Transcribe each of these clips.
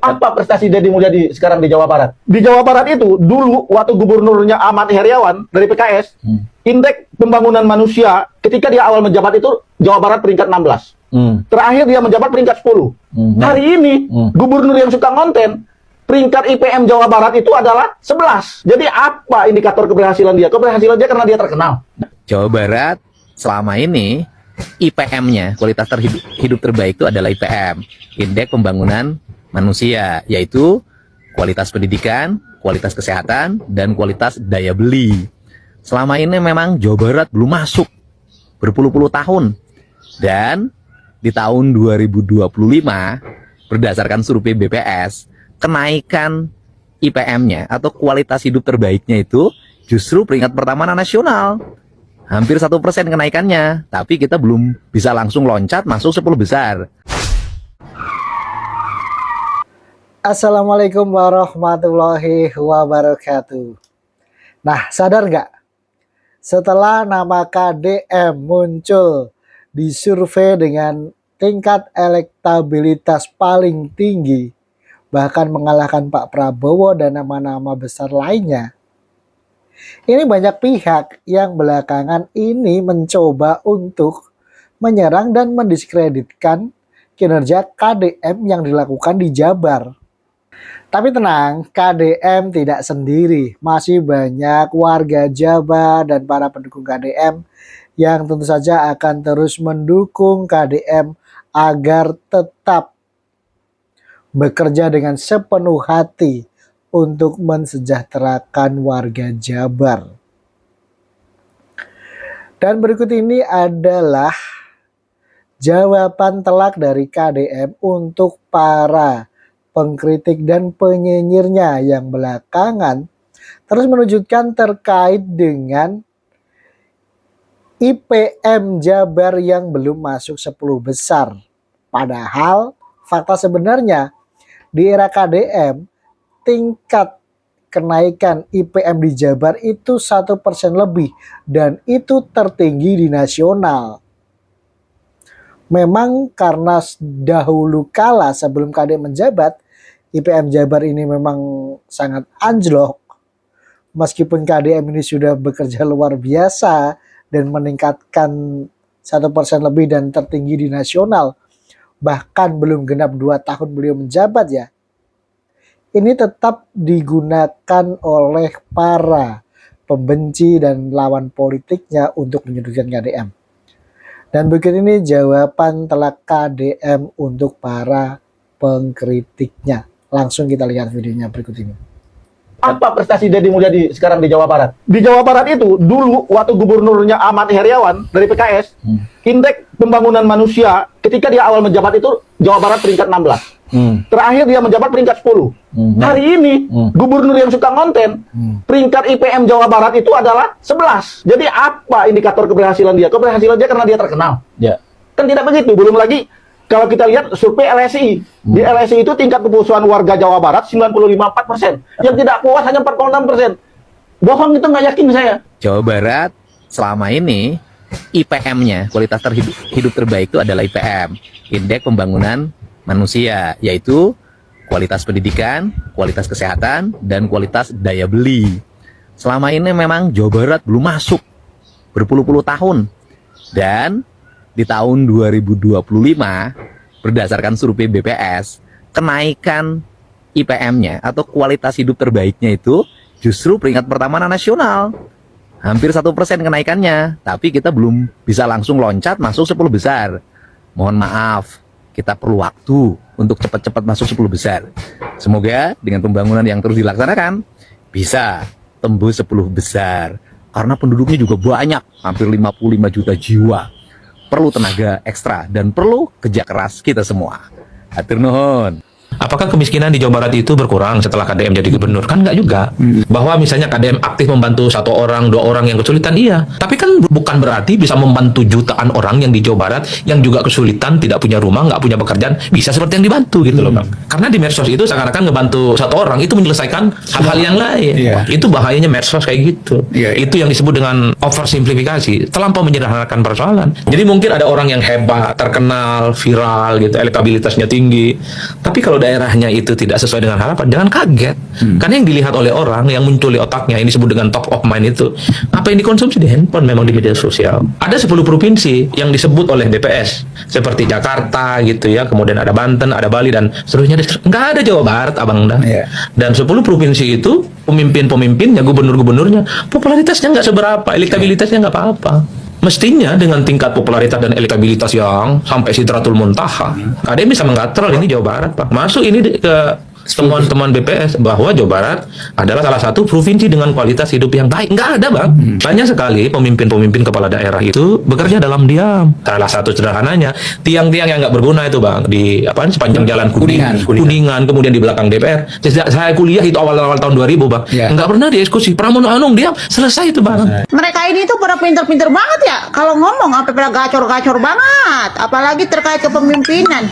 Apa prestasi Deddy Mulyadi sekarang di Jawa Barat? Di Jawa Barat itu dulu waktu gubernurnya Ahmad Heriawan dari PKS, indeks pembangunan manusia ketika dia awal menjabat itu Jawa Barat peringkat 16. Terakhir dia menjabat peringkat 10. Hari ini gubernur yang suka ngonten, peringkat IPM Jawa Barat itu adalah 11. Jadi apa indikator keberhasilan dia? Keberhasilan dia karena dia terkenal. Jawa Barat selama ini IPM-nya, kualitas hidup terbaik itu adalah IPM, indeks pembangunan manusia, yaitu kualitas pendidikan, kualitas kesehatan, dan kualitas daya beli. Selama ini memang Jawa Barat belum masuk berpuluh-puluh tahun. Dan di tahun 2025, berdasarkan survei BPS, kenaikan IPM-nya atau kualitas hidup terbaiknya itu justru peringkat pertama nasional. Hampir 1% kenaikannya, tapi kita belum bisa langsung loncat masuk 10 besar. Assalamualaikum warahmatullahi wabarakatuh. Nah, sadar nggak? Setelah nama KDM muncul di survei dengan tingkat elektabilitas paling tinggi, bahkan mengalahkan Pak Prabowo dan nama-nama besar lainnya, ini banyak pihak yang belakangan ini mencoba untuk menyerang dan mendiskreditkan kinerja KDM yang dilakukan di Jabar. Tapi tenang, KDM tidak sendiri. Masih banyak warga Jabar dan para pendukung KDM yang tentu saja akan terus mendukung KDM agar tetap bekerja dengan sepenuh hati untuk mensejahterakan warga Jabar. Dan berikut ini adalah jawaban telak dari KDM untuk para pengkritik dan penyinyirnya yang belakangan terus menunjukkan terkait dengan IPM Jabar yang belum masuk 10 besar. Padahal fakta sebenarnya di era KDM tingkat kenaikan IPM di Jabar itu 1% lebih dan itu tertinggi di nasional. Memang karena dahulu kala sebelum KDM menjabat, IPM Jabar ini memang sangat anjlok. Meskipun KDM ini sudah bekerja luar biasa dan meningkatkan 1% lebih dan tertinggi di nasional, bahkan belum genap 2 tahun beliau menjabat ya, ini tetap digunakan oleh para pembenci dan lawan politiknya untuk menyudutkan KDM. Dan begini ini jawaban telak KDM untuk para pengkritiknya. Langsung kita lihat videonya berikut ini. Apa prestasi Deddy Mulyadi sekarang di Jawa Barat? Di Jawa Barat itu dulu waktu gubernurnya Ahmad Heriawan dari PKS, indeks pembangunan manusia ketika dia awal menjabat itu Jawa Barat peringkat 16. Terakhir dia menjabat peringkat 10. Hari ini gubernur yang suka ngonten, peringkat IPM Jawa Barat itu adalah 11. Jadi apa indikator keberhasilan dia? Keberhasilan dia karena dia terkenal. Kan tidak begitu. Belum lagi kalau kita lihat survei LSI. Di LSI itu tingkat kepuasan warga Jawa Barat 95,4%. Yang tidak puas hanya 46%. Bohong itu nggak yakin saya. Jawa Barat selama ini IPM-nya, kualitas hidup terbaik itu adalah IPM, indeks pembangunan manusia, yaitu kualitas pendidikan, kualitas kesehatan, dan kualitas daya beli. Selama ini memang Jawa Barat belum masuk berpuluh-puluh tahun. Dan di tahun 2025, berdasarkan survei BPS, kenaikan IPM-nya atau kualitas hidup terbaiknya itu justru peringkat pertama nasional. Hampir 1% kenaikannya, tapi kita belum bisa langsung loncat masuk 10 besar. Mohon maaf, kita perlu waktu untuk cepat-cepat masuk 10 besar. Semoga dengan pembangunan yang terus dilaksanakan bisa tembus 10 besar. Karena penduduknya juga banyak, hampir 55 juta jiwa. Perlu tenaga ekstra dan perlu kerja keras kita semua. Hatur nuhun. Apakah kemiskinan di Jawa Barat itu berkurang setelah KDM jadi gubernur? Kan nggak juga. Bahwa misalnya KDM aktif membantu 1 orang, 2 orang yang kesulitan, iya. Tapi kan bukan berarti bisa membantu jutaan orang yang di Jawa Barat yang juga kesulitan, tidak punya rumah, nggak punya pekerjaan, bisa seperti yang dibantu gitu loh, Bang. Karena di medsos itu seakan-akan ngebantu 1 orang itu menyelesaikan hal-hal yang lain. Itu bahayanya medsos kayak gitu. Itu yang disebut dengan oversimplifikasi, terlampau menyederhanakan persoalan. Jadi mungkin ada orang yang hebat, terkenal, viral gitu, elektabilitasnya tinggi. Tapi kalau daerahnya itu tidak sesuai dengan harapan, jangan kaget. Karena yang dilihat oleh orang, yang muncul di otaknya, ini disebut dengan top of mind itu, apa yang dikonsumsi di handphone memang di media sosial. Ada 10 provinsi yang disebut oleh BPS, seperti Jakarta gitu ya, kemudian ada Banten, ada Bali, dan seterusnya. Nggak ada Jawa Barat, Abang dah. Dan 10 provinsi itu, pemimpin-pemimpinnya, gubernur-gubernurnya, popularitasnya nggak seberapa, elektabilitasnya nggak apa-apa. Mestinya dengan tingkat popularitas dan elektabilitas yang sampai sidratul muntaha, KDM bisa mengatrol ini Jawa Barat, Pak. Masuk ini ke temuan-temuan BPS bahwa Jawa Barat adalah salah satu provinsi dengan kualitas hidup yang baik. Nggak ada, Bang. Banyak sekali pemimpin-pemimpin kepala daerah itu bekerja dalam diam. Salah satu sederhananya, tiang-tiang yang nggak berguna itu, Bang, di sepanjang jalan Kuningan, kemudian di belakang DPR. Sejak saya kuliah itu awal-awal tahun 2000, Bang. Nggak pernah diskusi. Pramono Anung diam, selesai itu, Bang. Mereka ini tuh pada pinter-pinter banget ya. Kalau ngomong sampai pada gacor-gacor banget. Apalagi terkait kepemimpinan.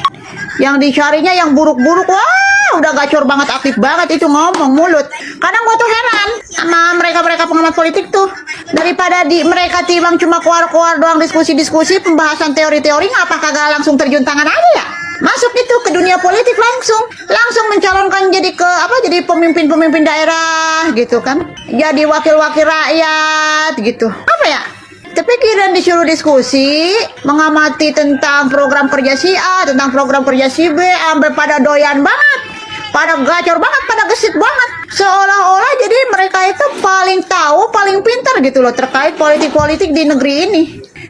Yang dicarinya yang buruk-buruk, wah udah gacor banget, aktif banget itu ngomong mulut. Kadang gua tuh heran sama mereka-mereka pengamat politik tuh. Daripada mereka timbang cuma keluar-keluar doang diskusi-diskusi, pembahasan teori-teori, ngapa kagak langsung terjun tangan aja ya? Masuk itu ke dunia politik langsung mencalonkan jadi jadi pemimpin-pemimpin daerah gitu kan. Jadi wakil-wakil rakyat gitu. Apa ya? Kepikiran disuruh diskusi, mengamati tentang program kerja si A, tentang program kerja si B, sampai pada doyan banget, pada gacor banget, pada gesit banget. Seolah-olah jadi mereka itu paling tahu, paling pintar gitu loh terkait politik-politik di negeri ini.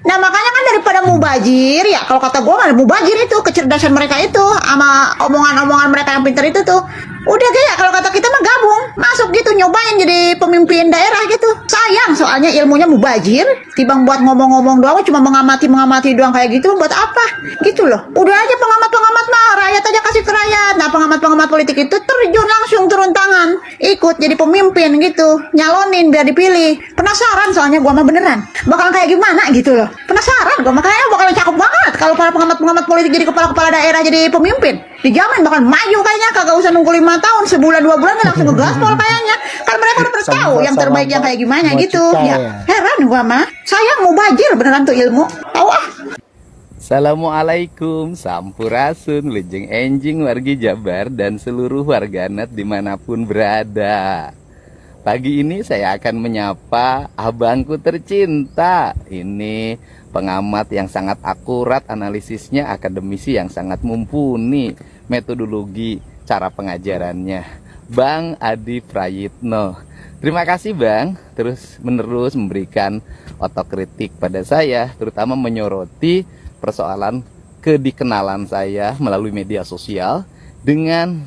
Nah makanya kan daripada mubazir ya, kalau kata gue mah mubazir itu kecerdasan mereka itu sama omongan-omongan mereka yang pintar itu tuh. Udah kayak kalau kata kita mah gabung, masuk gitu nyobain jadi pemimpin daerah gitu. Sayang soalnya ilmunya mubazir, timbang buat ngomong-ngomong doang, cuma mengamati doang kayak gitu, buat apa? Gitu loh. Udah aja pengamat-pengamat mah, rakyat aja kasih ke rakyat. Nah pengamat-pengamat politik itu terjun langsung turun tangan, ikut jadi pemimpin gitu, nyalonin biar dipilih. Penasaran soalnya gua mah beneran, bakal kayak gimana gitu loh. Penasaran gua, makanya bakal cakep banget kalau para pengamat-pengamat politik jadi kepala-kepala daerah jadi pemimpin. Dijamin bakal maju kayaknya, kagak usah nunggu 5 tahun, sebulan 2 bulan langsung ngegaspol kayaknya. Kan mereka udah tahu yang terbaik yang kayak gimana gitu. Ya, heran gua mah. Sayang mubazir beneran tuh ilmu. Tahu ah. Assalamualaikum, sampurasun, lejeng enjing wargi Jabar dan seluruh warganet dimanapun berada. Pagi ini saya akan menyapa abangku tercinta. Ini pengamat yang sangat akurat analisisnya, akademisi yang sangat mumpuni metodologi cara pengajarannya, Bang Adi Prayitno. Terima kasih Bang, terus menerus memberikan otokritik pada saya, terutama menyoroti persoalan kedikenalan saya melalui media sosial dengan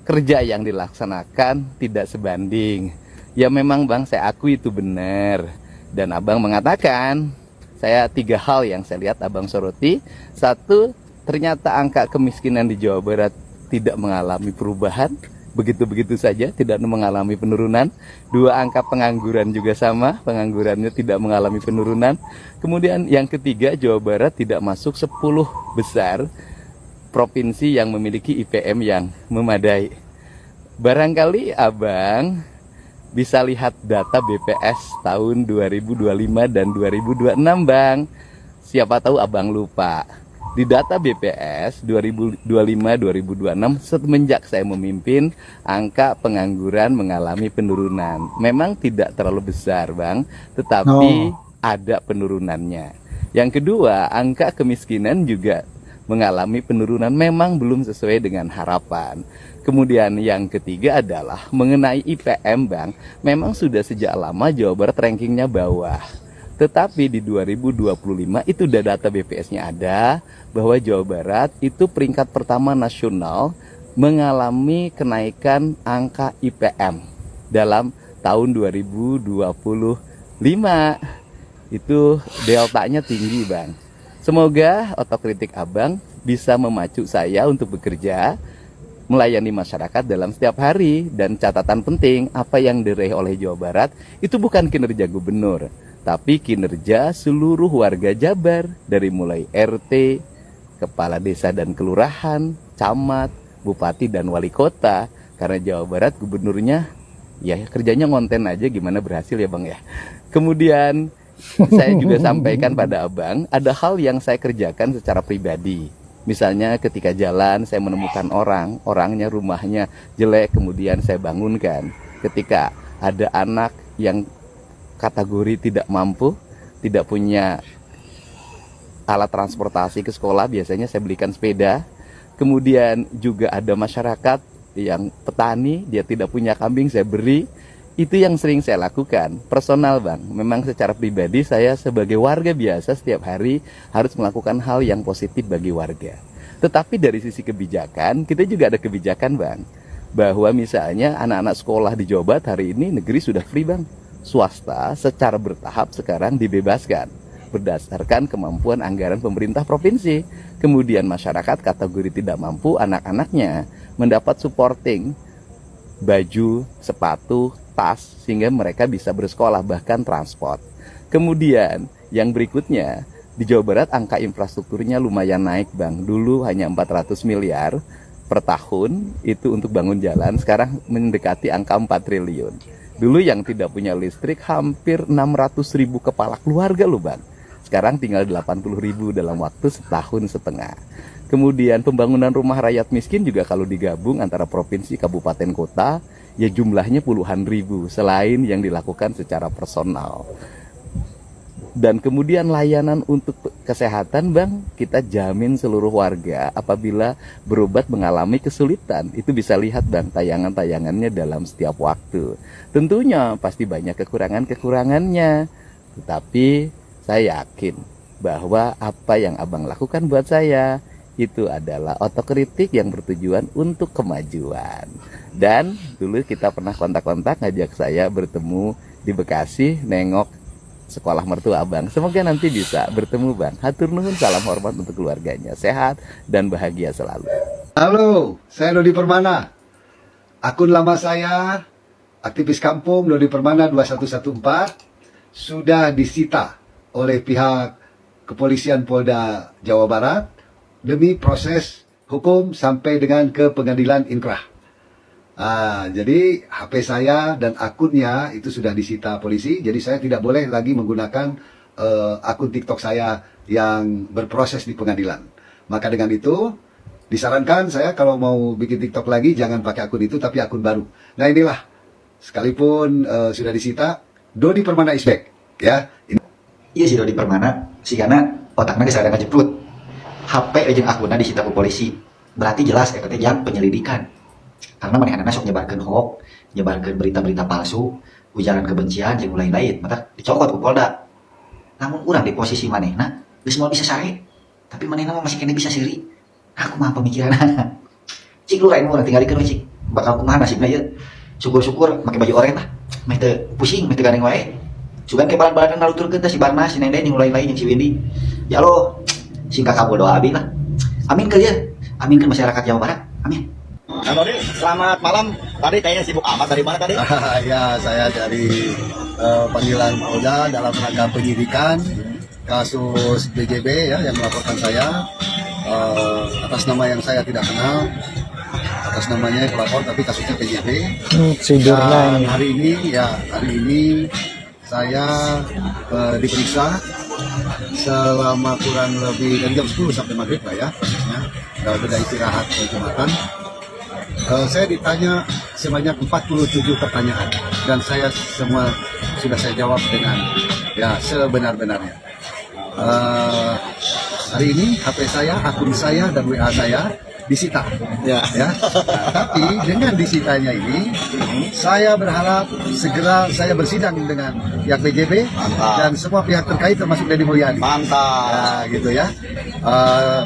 kerja yang dilaksanakan tidak sebanding. Ya memang Bang, saya akui itu benar. Dan Abang mengatakan, saya 3 hal yang saya lihat Abang soroti. 1, ternyata angka kemiskinan di Jawa Barat tidak mengalami perubahan, begitu-begitu saja, tidak mengalami penurunan. 2, angka pengangguran juga sama, penganggurannya tidak mengalami penurunan. Kemudian yang ketiga, Jawa Barat tidak masuk 10 besar provinsi yang memiliki IPM yang memadai. Barangkali Abang bisa lihat data BPS tahun 2025 dan 2026 Bang. Siapa tahu Abang lupa. Di data BPS 2025-2026 semenjak saya memimpin, angka pengangguran mengalami penurunan. Memang tidak terlalu besar Bang, tetapi ada penurunannya. Yang kedua, angka kemiskinan juga mengalami penurunan, memang belum sesuai dengan harapan. Kemudian yang ketiga adalah mengenai IPM Bang, memang sudah sejak lama Jawa Barat rankingnya bawah. Tetapi di 2025 itu udah data BPS-nya ada, bahwa Jawa Barat itu peringkat pertama nasional mengalami kenaikan angka IPM dalam tahun 2025. Itu deltanya tinggi Bang. Semoga otokritik Abang bisa memacu saya untuk bekerja, melayani masyarakat dalam setiap hari. Dan catatan penting, apa yang diraih oleh Jawa Barat itu bukan kinerja gubernur, tapi kinerja seluruh warga Jabar, dari mulai RT, kepala desa dan kelurahan, camat, bupati dan wali kota. Karena Jawa Barat gubernurnya ya kerjanya ngonten aja, gimana berhasil ya Bang ya. Kemudian saya juga sampaikan pada Abang, ada hal yang saya kerjakan secara pribadi. Misalnya ketika jalan saya menemukan orangnya rumahnya jelek, kemudian saya bangunkan. Ketika ada anak yang kategori tidak mampu, tidak punya alat transportasi ke sekolah, biasanya saya belikan sepeda. Kemudian juga ada masyarakat yang petani, dia tidak punya kambing, saya beri. Itu yang sering saya lakukan, personal Bang. Memang secara pribadi saya sebagai warga biasa setiap hari harus melakukan hal yang positif bagi warga. Tetapi dari sisi kebijakan, kita juga ada kebijakan Bang, bahwa misalnya anak-anak sekolah di Jawa Barat hari ini negeri sudah free Bang. Swasta secara bertahap sekarang dibebaskan berdasarkan kemampuan anggaran pemerintah provinsi. Kemudian masyarakat kategori tidak mampu, anak-anaknya mendapat supporting baju, sepatu, tas, sehingga mereka bisa bersekolah, bahkan transport. Kemudian yang berikutnya, di Jawa Barat angka infrastrukturnya lumayan naik Bang. Dulu hanya 400 miliar per tahun itu untuk bangun jalan, sekarang mendekati angka 4 triliun. Dulu yang tidak punya listrik hampir 600.000 kepala keluarga loh Bang. Sekarang tinggal 80.000 dalam waktu setahun setengah. Kemudian pembangunan rumah rakyat miskin juga kalau digabung antara provinsi, kabupaten, kota, ya jumlahnya puluhan ribu selain yang dilakukan secara personal. Dan kemudian layanan untuk kesehatan Bang, kita jamin seluruh warga apabila berobat mengalami kesulitan. Itu bisa lihat Bang tayangan-tayangannya dalam setiap waktu. Tentunya pasti banyak kekurangan-kekurangannya, tetapi saya yakin bahwa apa yang Abang lakukan buat saya itu adalah otokritik yang bertujuan untuk kemajuan. Dan dulu kita pernah kontak-kontak ngajak saya bertemu di Bekasi, nengok sekolah mertua Abang. Semoga nanti bisa bertemu Bang. Hatur nuhun, salam hormat untuk keluarganya. Sehat dan bahagia selalu. Halo, saya Dodi Permana. Akun lama saya, aktivis kampung Dodi Permana 2114, sudah disita oleh pihak kepolisian Polda Jawa Barat demi proses hukum sampai dengan ke pengadilan inkrah. Jadi HP saya dan akunnya itu sudah disita polisi, jadi saya tidak boleh lagi menggunakan akun TikTok saya yang berproses di pengadilan. Maka dengan itu disarankan saya kalau mau bikin TikTok lagi jangan pakai akun itu tapi akun baru. Nah inilah, sekalipun sudah disita, Dodi Permana is back, ya. Iya si Dodi Permana, si karena otaknya kesadaran ngejeprut. HP jeung akunna disita ku polisi. Berarti jelas eta teh jang penyelidikan. Karena manehna sok nyebarkeun hoax, nyebarkeun berita-berita palsu, ujaran kebencian jeung lain-lain, maka dicokot ku Polda. Namun urang di posisi manehna geus moal bisa sare, tapi manehna masih kene bisa siri. Aku mah pemikiranna. Cik lu lain urang tinggalikeun we cik. Bakal kumaha nasibna ieu? Syukur-syukur make baju oranye tah. Meh teu pusing, meh teu gandeng wae. Sugan ke balan-balan ngaluturkeun teh si Barnas, si Nenden jeung lain-lain jeung si Windy. Ya Allah, singkat kamu doa abi lah. Amin ke dia, amin ke masyarakat Jawa Barat, amin. Nah, Dodi, selamat malam. Tadi kayaknya sibuk amat, dari mana tadi? Ya, saya dari panggilan Polda dalam rangka penyidikan kasus BJB ya yang melaporkan saya atas nama yang saya tidak kenal, atas namanya pelapor tapi kasusnya PJB. Dan hari ini saya diperiksa selama kurang lebih dari jam 10 sampai maghrib lah ya, beda istirahat Jumatan. Saya ditanya sebanyak 47 pertanyaan dan saya semua sudah saya jawab dengan ya sebenar-benarnya. Hari ini HP saya, akun saya dan WA saya disita. Ya. Tapi dengan disitanya ini, saya berharap segera saya bersidang dengan pihak BJB dan semua pihak terkait termasuk Deddy Mulyadi. Mantap. Ya, gitu ya.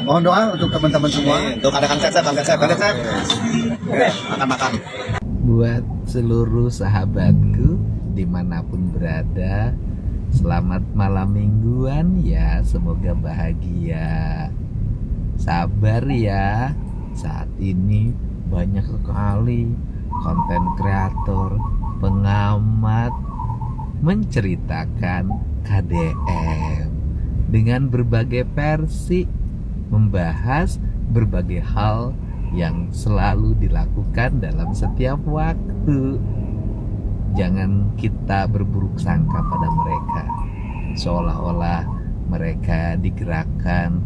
Mohon doa untuk teman-teman semua. Untuk ada Kang Cecep. Makan. Buat seluruh sahabatku dimanapun berada, selamat malam mingguan ya, semoga bahagia. Sabar ya, saat ini banyak sekali konten kreator, pengamat menceritakan KDM dengan berbagai versi, membahas berbagai hal yang selalu dilakukan dalam setiap waktu. Jangan kita berburuk sangka pada mereka, seolah-olah mereka digerakkan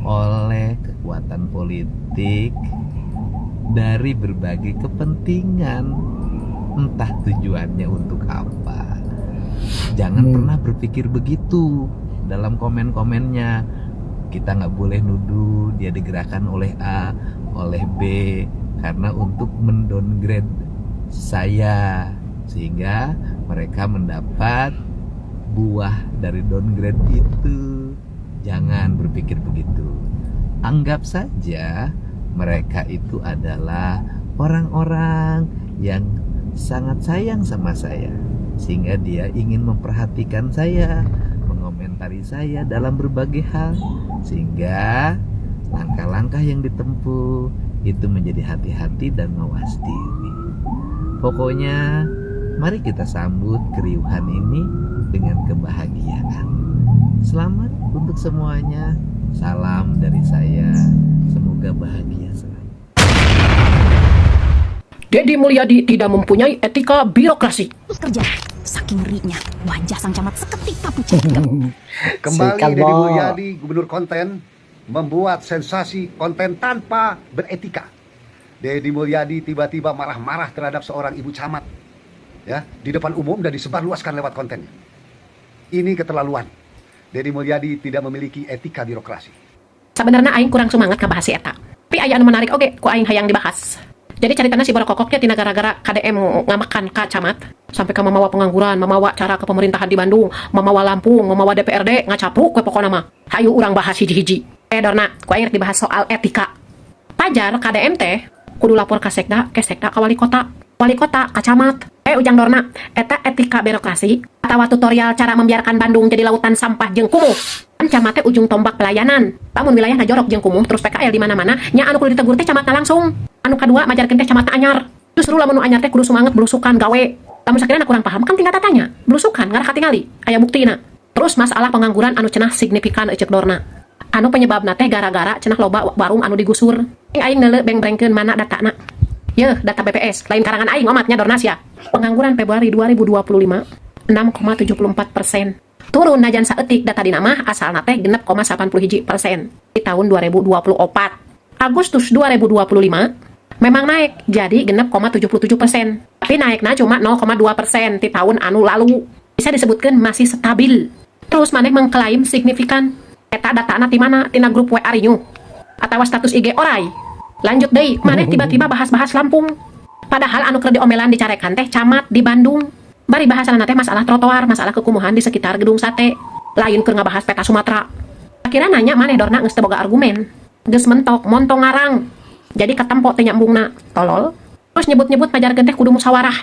oleh kekuatan politik dari berbagai kepentingan, entah tujuannya untuk apa. Jangan pernah berpikir begitu dalam komen-komennya. Kita nggak boleh nuduh dia digerakkan oleh A, oleh B, karena untuk mendowngrade saya, sehingga mereka mendapat buah dari downgrade itu. Jangan berpikir begitu. Anggap saja mereka itu adalah orang-orang yang sangat sayang sama saya, sehingga dia ingin memperhatikan saya, mengomentari saya dalam berbagai hal, sehingga langkah-langkah yang ditempuh itu menjadi hati-hati dan mawas diri. Pokoknya mari kita sambut keriuhan ini dengan kebahagiaan. Selamat untuk semuanya. Salam dari saya. Semoga bahagia selalu. Deddy Mulyadi tidak mempunyai etika birokrasi. Kerja saking ngerinya wajah sang camat seketika pucat. Kembali Sikat, Deddy Bo. Mulyadi, Gubernur Konten, membuat sensasi konten tanpa beretika. Deddy Mulyadi tiba-tiba marah-marah terhadap seorang ibu camat, ya, di depan umum dan disebarluaskan lewat kontennya. Ini keterlaluan. Deddy Mulyadi tidak memiliki etika birokrasi. Sebenarnya aing kurang semangat ngebahas si eta. Tapi aya anu menarik oge ku aing hayang dibahas. Jadi ceritanya si Borokokoknya tina gara-gara KDM ngamakan ka camat sampai ka mamawa pengangguran, mamawa cara ke pemerintahan di Bandung, mamawa Lampung, mamawa DPRD ngacapruk we pokona mah. Hayu urang bahas hiji-hiji. Dorna, ku aing rek dibahas soal etika. Pajar KDM teh kudu lapor ka sekda ka wali kota ka camat. Ujang Dorna, eta etika birokrasi atawa tutorial cara membiarkan Bandung jadi lautan sampah jeung kumuh. Kan camat teh ujung tombak pelayanan. Lamun wilayahna jorok jeung kumuh terus PKL di mana-mana, nya anu kudu ditegur teh camatna langsung. Anu kadua majarkeun teh camatna anyar. Justru lamun nu anyar teh kudu semangat belusukan gawe. Lamun sakirana kurang paham kan tinggal tatanya. Belusukan ngarak katingali, aya buktina. Terus masalah pengangguran anu cenah signifikan ceuk Dorna. Anu penyebabna teh gara-gara cenah loba warung anu digusur. Aing neuleuh beng-brengkeun mana datana. Yeuh, data BPS, lain karangan aing omatnya Dornas ya. Pengangguran Februari 2025, 6,74%. Turun najan saeutik data dina mah asalna teh 6,81% di tahun 2024. Agustus 2025 memang naik jadi 6,77%. Tapi naiknya cuma 0,2% di tahun anu lalu. Bisa disebutkan masih stabil. Terus maneh mengklaim signifikan. Eta datana di mana? Tina grup WA Rinyu atau status IG orai. Lanjut deh, maneh tiba-tiba bahas-bahas Lampung. Padahal anu keur diomelan dicarekan teh camat di Bandung. Bari bahasanna teh masalah trotoar, masalah kekumuhan di sekitar gedung sate. Lain keur ngabahas peta Sumatera. Akhirnya nanya maneh Dorna geus teu boga argumen. Geus mentok, montong ngarang. Jadi ketempo teh nyambungna, tolol. Terus nyebut-nyebut pajarkeun teh kudu musyawarah.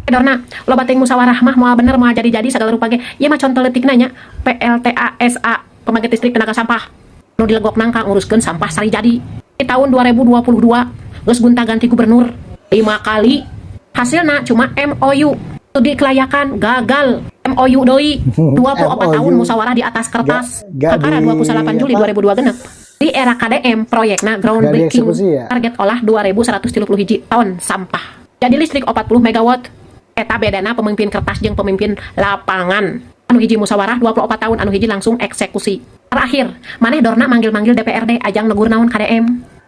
Dorna, loba teh musyawarah mah moal bener moal jadi-jadi segala rupa ge. Ieu mah contoh leutik nanya PLTA SA, pembangkit listrik tenaga sampah. Nu dilegok nangka nguruskeun sampah sari jadi. Di tahun 2022 geus gonta-ganti gubernur 5 kali. Hasilna cuma MOU. Studi kelayakan gagal. MOU deui 24 tahun musyawarah di atas kertas. Kakara 28 Juli 2002 genep. Di era KDM proyekna groundbreaking. Ya? Target olah 2131 ton sampah. Jadi listrik 40 megawatt. Eta bedana pemimpin kertas jeung pemimpin lapangan. Anu hiji musyawarah 24 tahun, anu hiji langsung eksekusi. Terakhir, maneh Dorna manggil-manggil DPRD ajang negur naon KDM.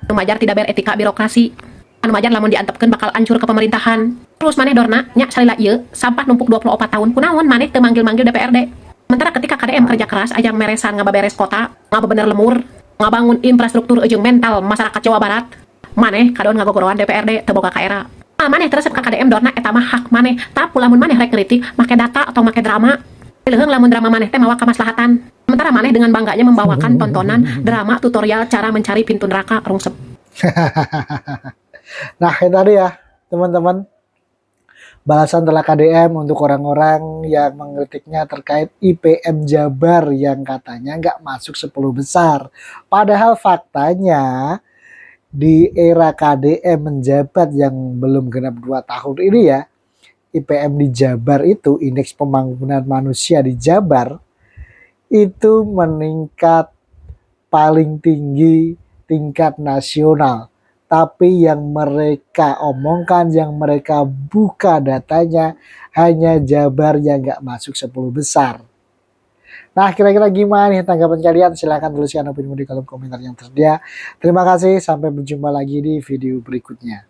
Anu majar tidak beretika birokrasi. Anu majar lamun diantepkeun bakal ancur ke pemerintahan. Terus maneh Dorna nya salila ieu sampah numpuk 24 tahun kunaon maneh teu manggil-manggil DPRD. Sementara ketika KDM kerja keras ajang meresan ngababeres kota, ngabebener lemur, ngabangun infrastruktur jeung mental masyarakat Jawa Barat, maneh kadoan ngagogoroan DPRD teu boga ka era. Maneh teresep ka KDM Dorna eta mah hak maneh. Tapi lamun maneh rek kritik make data atau make drama, leuheung lamun drama maneh teh mawa kamaslahatan. Sementara maneh dengan bangganya membawakan tontonan drama tutorial cara mencari pintu neraka rungsep. Nah, itu tadi ya, teman-teman. Balasan telah KDM untuk orang-orang yang mengkritiknya terkait IPM Jabar yang katanya nggak masuk 10 besar. Padahal faktanya di era KDM menjabat yang belum genap 2 tahun ini ya, IPM di Jabar itu, indeks pembangunan manusia di Jabar, itu meningkat paling tinggi tingkat nasional. Tapi yang mereka omongkan, yang mereka buka datanya, hanya Jabar yang gak masuk 10 besar. Nah, kira-kira gimana nih tanggapan kalian? Silahkan tuliskan opini di kolom komentar yang tersedia. Terima kasih, sampai berjumpa lagi di video berikutnya.